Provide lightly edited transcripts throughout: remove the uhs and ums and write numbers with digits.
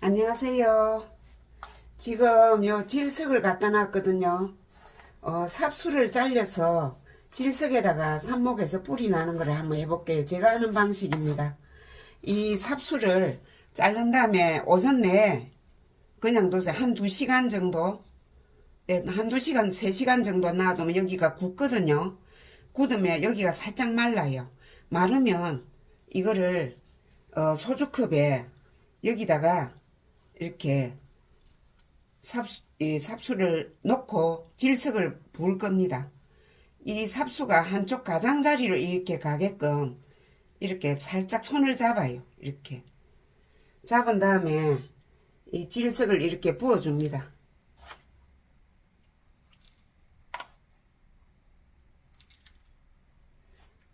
안녕하세요. 지금 요 질석을 갖다 놨거든요. 삽수를 잘려서 질석에다가 삽목에서 뿌리 나는 거를 한번 해볼게요. 제가 하는 방식입니다. 이 삽수를 자른 다음에 오전 내에 그냥 두세요. 한 2시간 정도, 한 2시간, 3시간 정도 놔두면 여기가 굳거든요. 굳으면 여기가 살짝 말라요. 마르면 이거를 소주컵에 여기다가 이렇게 삽수를 넣고 질석을 부을 겁니다. 이 삽수가 한쪽 가장자리로 이렇게 가게끔 이렇게 살짝 손을 잡아요. 이렇게 잡은 다음에 이 질석을 이렇게 부어줍니다.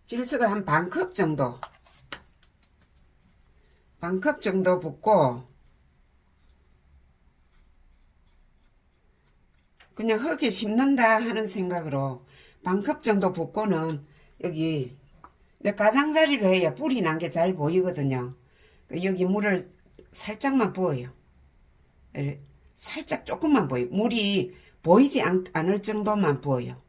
질석을 한 반컵 정도 붓고 그냥 흙에 심는다 하는 생각으로 반컵 정도 붓고는 여기 가장자리로 해야 뿌리 난 게 잘 보이거든요. 여기 물을 살짝만 부어요. 살짝 조금만 부어요. 물이 보이지 않을 정도만 부어요.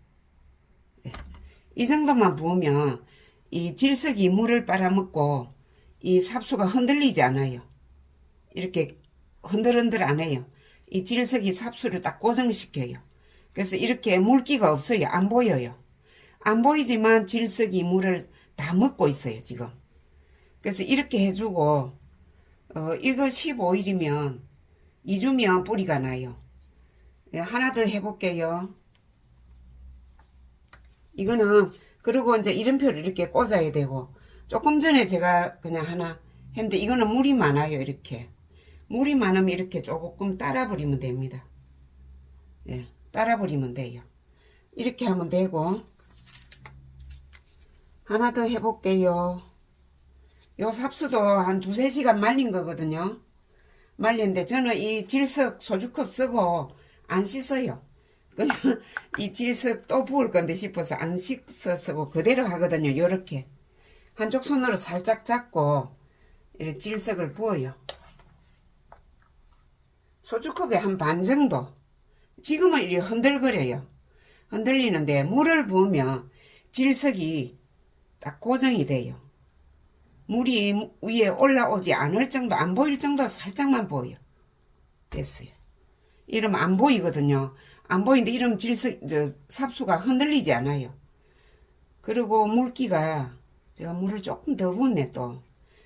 이 정도만 부으면 이 질석이 물을 빨아먹고 이 삽수가 흔들리지 않아요. 이렇게 흔들흔들 안 해요. 이 질석이 삽수를 딱 고정시켜요. 그래서 이렇게 물기가 없어요. 안 보여요. 안 보이지만 질석이 물을 다 먹고 있어요. 지금. 그래서 이렇게 해주고 이거 15일이면 2주면 뿌리가 나요. 하나 더 해볼게요. 이거는 그리고 이제 이름표를 이렇게 꽂아야 되고 조금 전에 제가 그냥 하나 했는데 이거는 물이 많아요. 이렇게 물이 많으면 이렇게 조금 따라 버리면 됩니다. 예, 따라 버리면 돼요. 이렇게 하면 되고 하나 더 해볼게요. 요 삽수도 한 2~3시간 말린 거거든요. 말렸는데 저는 이 질석 소주컵 쓰고 안 씻어요. 그냥 이 질석 또 부을 건데 싶어서 안 씻어 쓰고 그대로 하거든요. 요렇게 한쪽 손으로 살짝 잡고 이렇게 질석을 부어요. 소주컵에 한 반 정도. 지금은 이렇게 흔들거려요. 흔들리는데 물을 부으면 질석이 딱 고정이 돼요. 물이 위에 올라오지 않을 정도, 안 보일 정도 살짝만 부어요. 됐어요. 이러면 안 보이거든요. 안 보이는데 이러면 삽수가 흔들리지 않아요. 그리고 물기가 제가 물을 조금 더 부었네 또.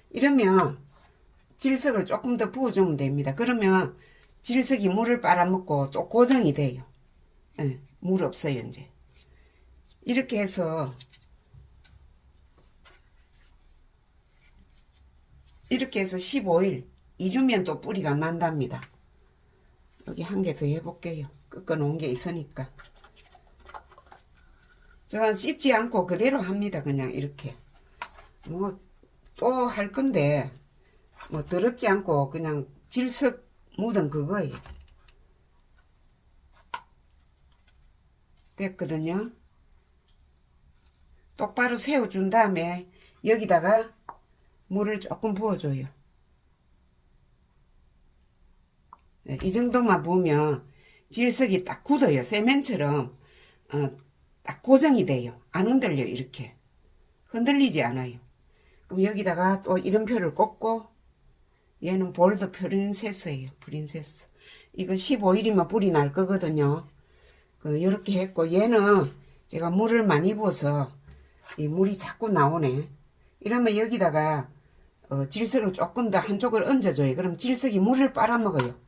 이러면 질석을 조금 더 부어주면 됩니다. 그러면 질석이 물을 빨아먹고 또 고정이 돼요. 네, 물 없어요 이제. 이렇게 해서 15일 2주면 또 뿌리가 난답니다. 여기 한 개 더 해볼게요. 꺾어 놓은 게 있으니까. 저는 씻지 않고 그대로 합니다. 그냥 이렇게. 뭐 또 할 건데 뭐 더럽지 않고 그냥 질석 묻은 그거예요. 됐거든요. 똑바로 세워준 다음에 여기다가 물을 조금 부어줘요. 이 정도만 부으면 질석이 딱 굳어요. 세면처럼 딱 고정이 돼요. 안 흔들려요. 이렇게 흔들리지 않아요. 그럼 여기다가 또 이름표를 꽂고 얘는 볼드 프린세스예요. 프린세스. 이거 15일이면 뿌리 날 거거든요. 이렇게 했고 얘는 제가 물을 많이 부어서 이 물이 자꾸 나오네. 이러면 여기다가 질석을 조금 더 한쪽을 얹어줘요. 그럼 질석이 물을 빨아먹어요.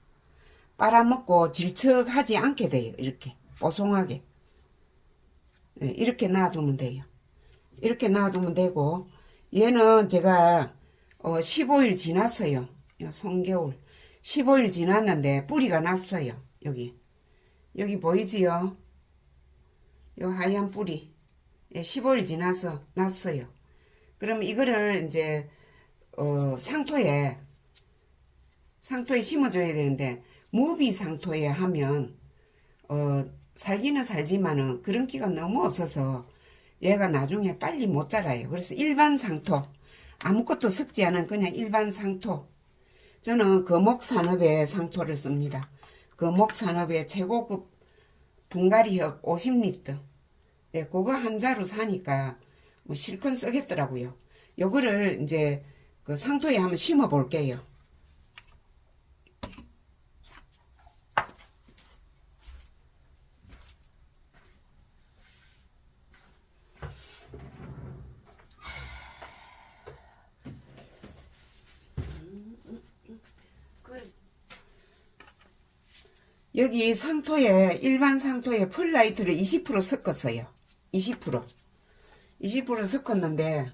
빨아먹고 질척하지 않게 돼요. 이렇게 뽀송하게. 네, 이렇게 놔두면 돼요. 이렇게 놔두면 되고 얘는 제가 15일 지났어요. 송겨울 15일 지났는데 뿌리가 났어요. 여기 보이지요? 요 하얀 뿌리 15일 지나서 났어요. 그럼 이거를 이제 상토에 심어줘야 되는데 무비 상토에 하면 살기는 살지만은 그런 기가 너무 없어서 얘가 나중에 빨리 못 자라요. 그래서 일반 상토 아무것도 섞지 않은 그냥 일반 상토 저는 거목산업의 상토를 씁니다. 거목산업의 최고급 분갈이흙 50리터. 네, 그거 한 자루 사니까 뭐 실컷 쓰겠더라고요. 요거를 이제 그 상토에 한번 심어 볼게요. 여기 상토에 일반 상토에 펄라이트를 20% 섞었어요. 20% 섞었는데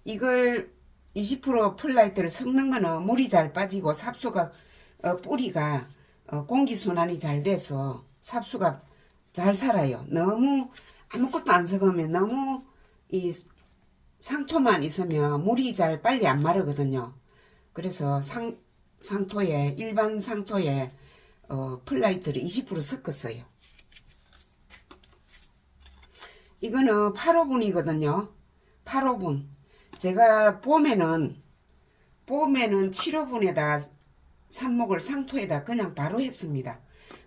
이걸 20% 펄라이트를 섞는 거는 물이 잘 빠지고 삽수가 뿌리가 공기순환이 잘 돼서 삽수가 잘 살아요. 너무 아무것도 안 섞으면 너무 이 상토만 있으면 물이 잘 빨리 안 마르거든요. 그래서 상토에 일반 상토에 펄라이트를 20% 섞었어요. 이거는 8호분이거든요. 8호분. 제가 봄에는 7호분에다 삽목을 상토에다 그냥 바로 했습니다.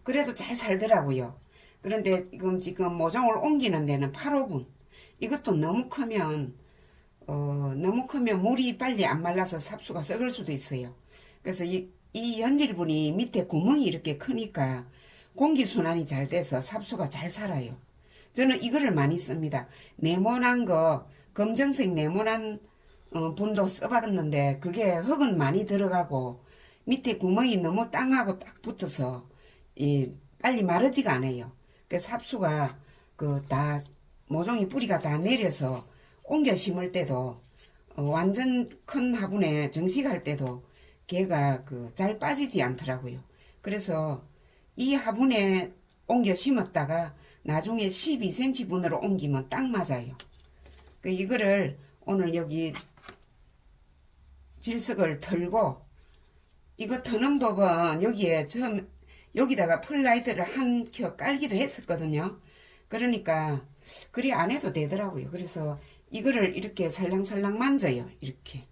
그래도 잘 살더라고요. 그런데 지금 모종을 옮기는 데는 8호분. 이것도 너무 크면 물이 빨리 안 말라서 삽수가 썩을 수도 있어요. 그래서 이 연질분이 밑에 구멍이 이렇게 크니까 공기순환이 잘 돼서 삽수가 잘 살아요. 저는 이거를 많이 씁니다. 네모난 거, 검정색 네모난 분도 써봤는데 그게 흙은 많이 들어가고 밑에 구멍이 너무 땅하고 딱 붙어서 빨리 마르지가 않아요. 그 삽수가 다 모종이 뿌리가 다 내려서 옮겨 심을 때도 완전 큰 화분에 정식할 때도 걔가 잘 빠지지 않더라고요. 그래서 이 화분에 옮겨 심었다가 나중에 12cm 분으로 옮기면 딱 맞아요. 이거를 오늘 여기 질석을 털고 이거 터는 법은 여기에 여기다가 펄라이트를 한 켜 깔기도 했었거든요. 그러니까 그리 안 해도 되더라고요. 그래서 이거를 이렇게 살랑살랑 만져요. 이렇게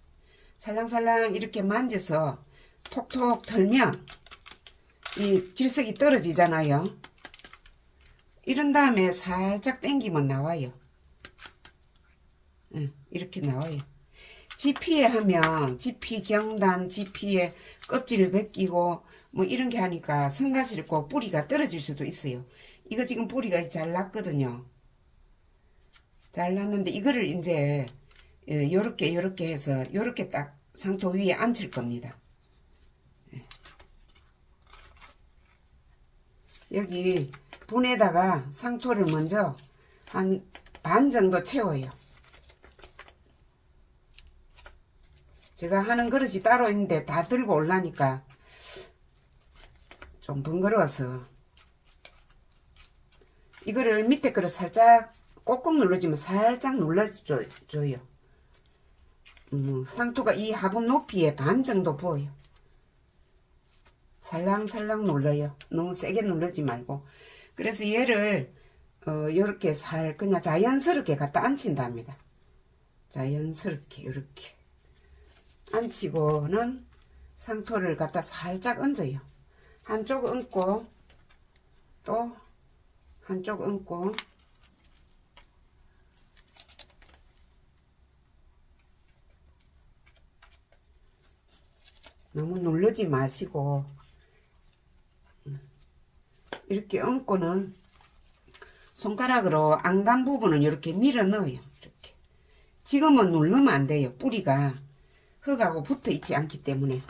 살랑살랑 이렇게 만져서 톡톡 털면 이 질석이 떨어지잖아요. 이런 다음에 살짝 당기면 나와요. 이렇게 나와요. 지피에 하면 지피 경단, 지피에 껍질 벗기고 뭐 이런 게 하니까 성가시고 뿌리가 떨어질 수도 있어요. 이거 지금 뿌리가 잘 났거든요. 잘 났는데 이거를 이제 요렇게 해서 요렇게 딱 상토 위에 앉힐 겁니다. 여기 분에다가 상토를 먼저 한 반 정도 채워요. 제가 하는 그릇이 따로 있는데 다 들고 올라니까 좀 번거로워서 이거를 밑에 그릇 살짝 꼭꼭 눌러주면 살짝 눌러줘요. 상토가 이 화분 높이에 반 정도 부어요. 살랑살랑 눌러요. 너무 세게 누르지 말고. 그래서 얘를 요렇게 그냥 자연스럽게 갖다 앉힌답니다. 자연스럽게 요렇게 앉히고는 상토를 갖다 살짝 얹어요. 한쪽 얹고 또 한쪽 얹고 너무 누르지 마시고 이렇게 얹고는 손가락으로 안 간 부분은 이렇게 밀어 넣어요. 이렇게 지금은 누르면 안 돼요. 뿌리가 흙하고 붙어 있지 않기 때문에.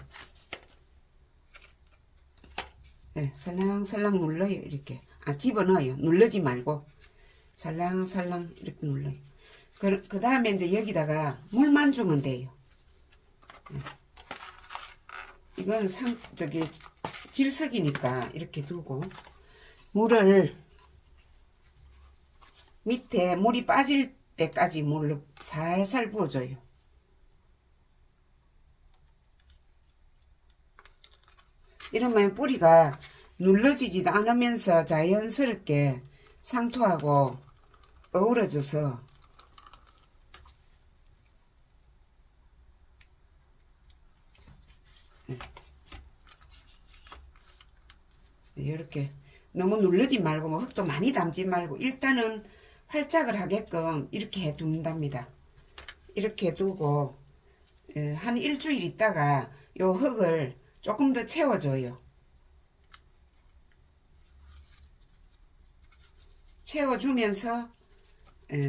네, 살랑살랑 눌러요. 이렇게 집어넣어요. 누르지 말고 살랑살랑 이렇게 눌러요. 그 다음에 이제 여기다가 물만 주면 돼요. 네. 이건 질석이니까 이렇게 두고 물을 밑에 물이 빠질 때까지 물로 살살 부어줘요. 이러면 뿌리가 눌러지지도 않으면서 자연스럽게 상토하고 어우러져서 이렇게 너무 누르지 말고 뭐 흙도 많이 담지 말고 일단은 활짝을 하게끔 이렇게 해 둔답니다. 이렇게 두고 한 일주일 있다가 요 흙을 조금 더 채워줘요. 채워주면서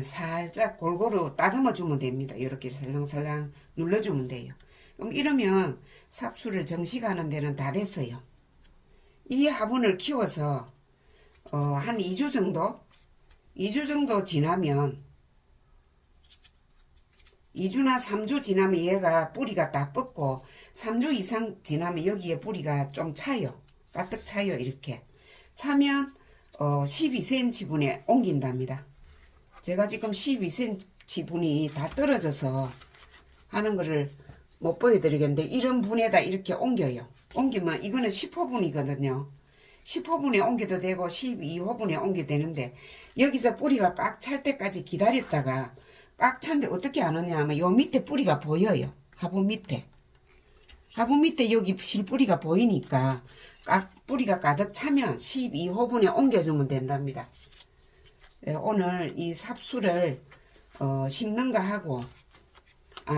살짝 골고루 따듬어 주면 됩니다. 이렇게 살랑살랑 눌러주면 돼요. 그럼 이러면 삽수를 정식하는 데는 다 됐어요. 이 화분을 키워서 한 2주 정도? 2주 정도 지나면 2주나 3주 지나면 얘가 뿌리가 다 뻗고 3주 이상 지나면 여기에 뿌리가 좀 차요. 가득 차요. 이렇게 차면 12cm 분에 옮긴답니다. 제가 지금 12cm 분이 다 떨어져서 하는 거를 못 보여드리겠는데 이런 분에다 이렇게 옮겨요. 옮기면 이거는 10호분이거든요. 10호분에 옮겨도 되고 12호분에 옮겨도 되는데 여기서 뿌리가 꽉 찰 때까지 기다렸다가 꽉 찼는데 어떻게 안 오냐 하면 요 밑에 뿌리가 보여요. 화분 밑에. 화분 밑에 여기 실뿌리가 보이니까 뿌리가 가득 차면 12호분에 옮겨주면 된답니다. 오늘 이 삽수를 심는 거 하고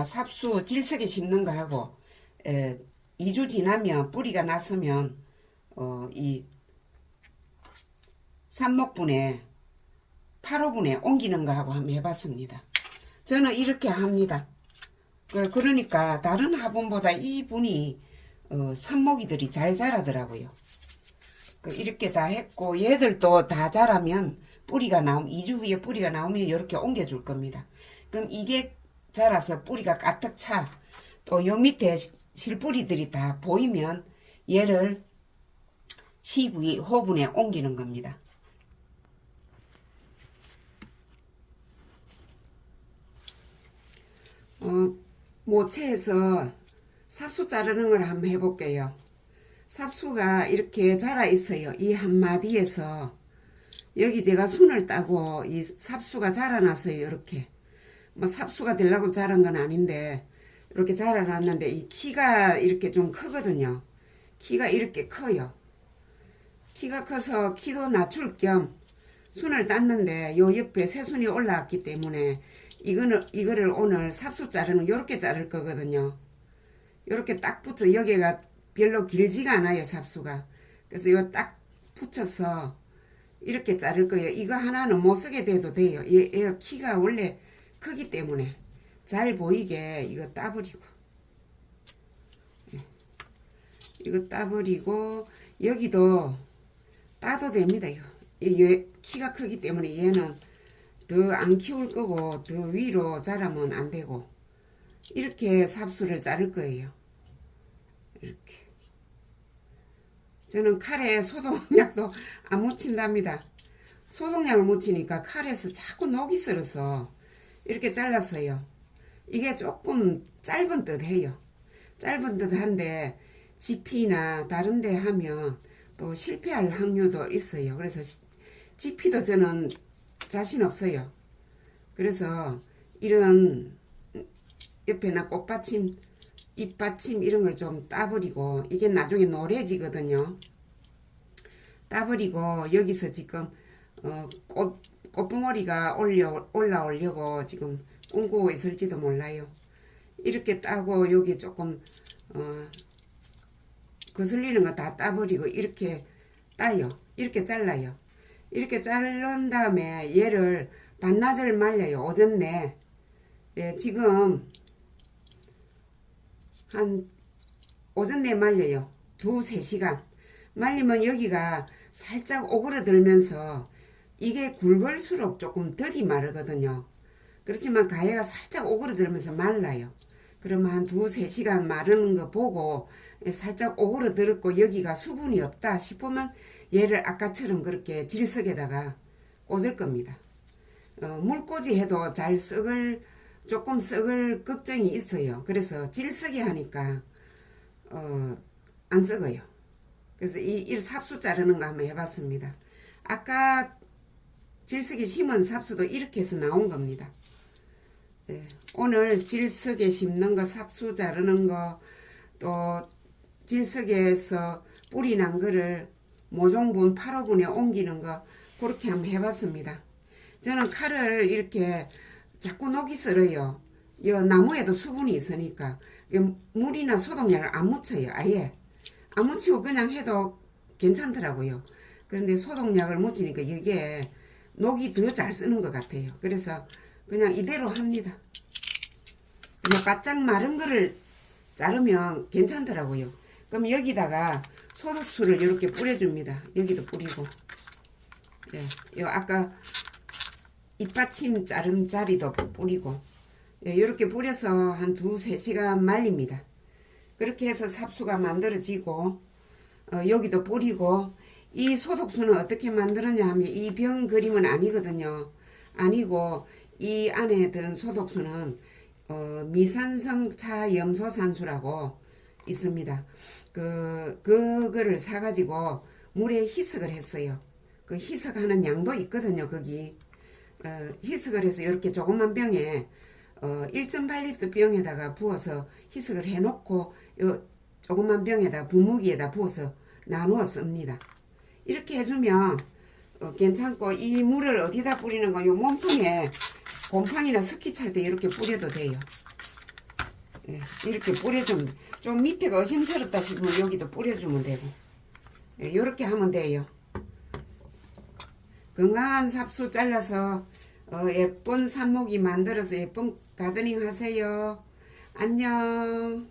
삽수 질석에 심는 거 하고 2주 지나면 뿌리가 났으면 이 삽목분에 8호분에 옮기는 거 하고 한번 해봤습니다. 저는 이렇게 합니다. 그러니까 다른 화분보다 이 분이 삽목이들이 잘 자라더라고요. 이렇게 다 했고 얘들도 다 자라면 뿌리가 나오면 2주 후에 뿌리가 나오면 이렇게 옮겨줄 겁니다. 그럼 이게 자라서 뿌리가 가득 차. 또 요 밑에 실뿌리들이 다 보이면 얘를 12호분에 옮기는 겁니다. 모체에서 삽수 자르는 걸 한번 해볼게요. 삽수가 이렇게 자라 있어요. 이 한마디에서 여기 제가 순을 따고 이 삽수가 자라났어요. 이렇게 뭐 삽수가 되려고 자란 건 아닌데 이렇게 자라났는데 이 키가 이렇게 좀 크거든요. 키가 이렇게 커요. 키가 커서 키도 낮출 겸 순을 땄는데 요 옆에 새순이 올라왔기 때문에 이거를 오늘 삽수 자르는 요렇게 자를 거거든요. 요렇게 딱 붙여 여기가 별로 길지가 않아요. 삽수가. 그래서 요 딱 붙여서 이렇게 자를 거예요. 이거 하나는 못 쓰게 돼도 돼요. 얘 키가 원래 크기 때문에 잘 보이게 이거 따버리고 이거 따버리고 여기도 따도 됩니다. 얘 키가 크기 때문에 얘는 더 안 키울 거고 더 위로 자라면 안 되고 이렇게 삽수를 자를 거예요. 이렇게 저는 칼에 소독약도 안 묻힌답니다. 소독약을 묻히니까 칼에서 자꾸 녹이 슬어서 이렇게 잘랐어요. 이게 조금 짧은 듯 해요. 짧은 듯 한데 지피나 다른 데 하면 또 실패할 확률도 있어요. 그래서 지피도 저는 자신 없어요. 그래서 이런 옆에나 꽃받침, 잎받침 이런 걸 좀 따버리고 이게 나중에 노래지거든요. 따버리고 여기서 지금 꽃봉오리가 올라오려고 지금 꿈꾸고 있을지도 몰라요. 이렇게 따고 여기 조금 거슬리는 거 다 따버리고 이렇게 따요. 이렇게 잘라요. 이렇게 자른 다음에 얘를 반나절 말려요. 오전 내. 예, 지금 한 오전 내 말려요. 2-3시간 말리면 여기가 살짝 오그러들면서 이게 굵을수록 조금 더디 마르거든요. 그렇지만 가해가 살짝 오그러들면서 말라요. 그러면 한 2-3시간 마르는 거 보고 살짝 오그러들었고 여기가 수분이 없다 싶으면 얘를 아까처럼 그렇게 질석에다가 꽂을 겁니다. 물꽂이 해도 잘 조금 썩을 걱정이 있어요. 그래서 질석이 하니까 안 썩어요. 그래서 이 삽수 자르는 거 한번 해봤습니다. 아까 질석에 심은 삽수도 이렇게 해서 나온 겁니다. 네, 오늘 질석에 심는 거, 삽수 자르는 거, 또 질석에서 뿌리 난 거를 모종분 8호분에 옮기는 거 그렇게 한번 해봤습니다. 저는 칼을 이렇게 자꾸 녹이 썰어요. 이 나무에도 수분이 있으니까 물이나 소독약을 안 묻혀요. 아예 안 묻히고 그냥 해도 괜찮더라고요. 그런데 소독약을 묻히니까 이게 녹이 더 잘 쓰는 것 같아요. 그래서 그냥 이대로 합니다. 그냥 바짝 마른 거를 자르면 괜찮더라고요. 그럼 여기다가 소독수를 이렇게 뿌려줍니다. 여기도 뿌리고, 예, 요 아까 잎받침 자른 자리도 뿌리고, 예, 이렇게 뿌려서 한 2~3시간 말립니다. 그렇게 해서 삽수가 만들어지고, 여기도 뿌리고, 이 소독수는 어떻게 만들었냐 하면 이 병 그림은 아니거든요. 아니고 이 안에 든 소독수는 미산성 차염소산수라고 있습니다. 그거를 사가지고 물에 희석을 했어요. 그 희석하는 양도 있거든요. 거기 희석을 해서 이렇게 조그만 병에 1.8리터 병에다가 부어서 희석을 해놓고 요 조그만 병에다 분무기에다 부어서 나누어 씁니다. 이렇게 해주면 괜찮고, 이 물을 어디다 뿌리는 거, 요 몸통에 곰팡이나 습기 찰 때 이렇게 뿌려도 돼요. 예, 이렇게 뿌려주면, 좀 밑에가 의심스럽다 싶으면 여기도 뿌려주면 되고, 예, 이렇게 하면 돼요. 건강한 삽수 잘라서 예쁜 삽목이 만들어서 예쁜 가드닝 하세요. 안녕.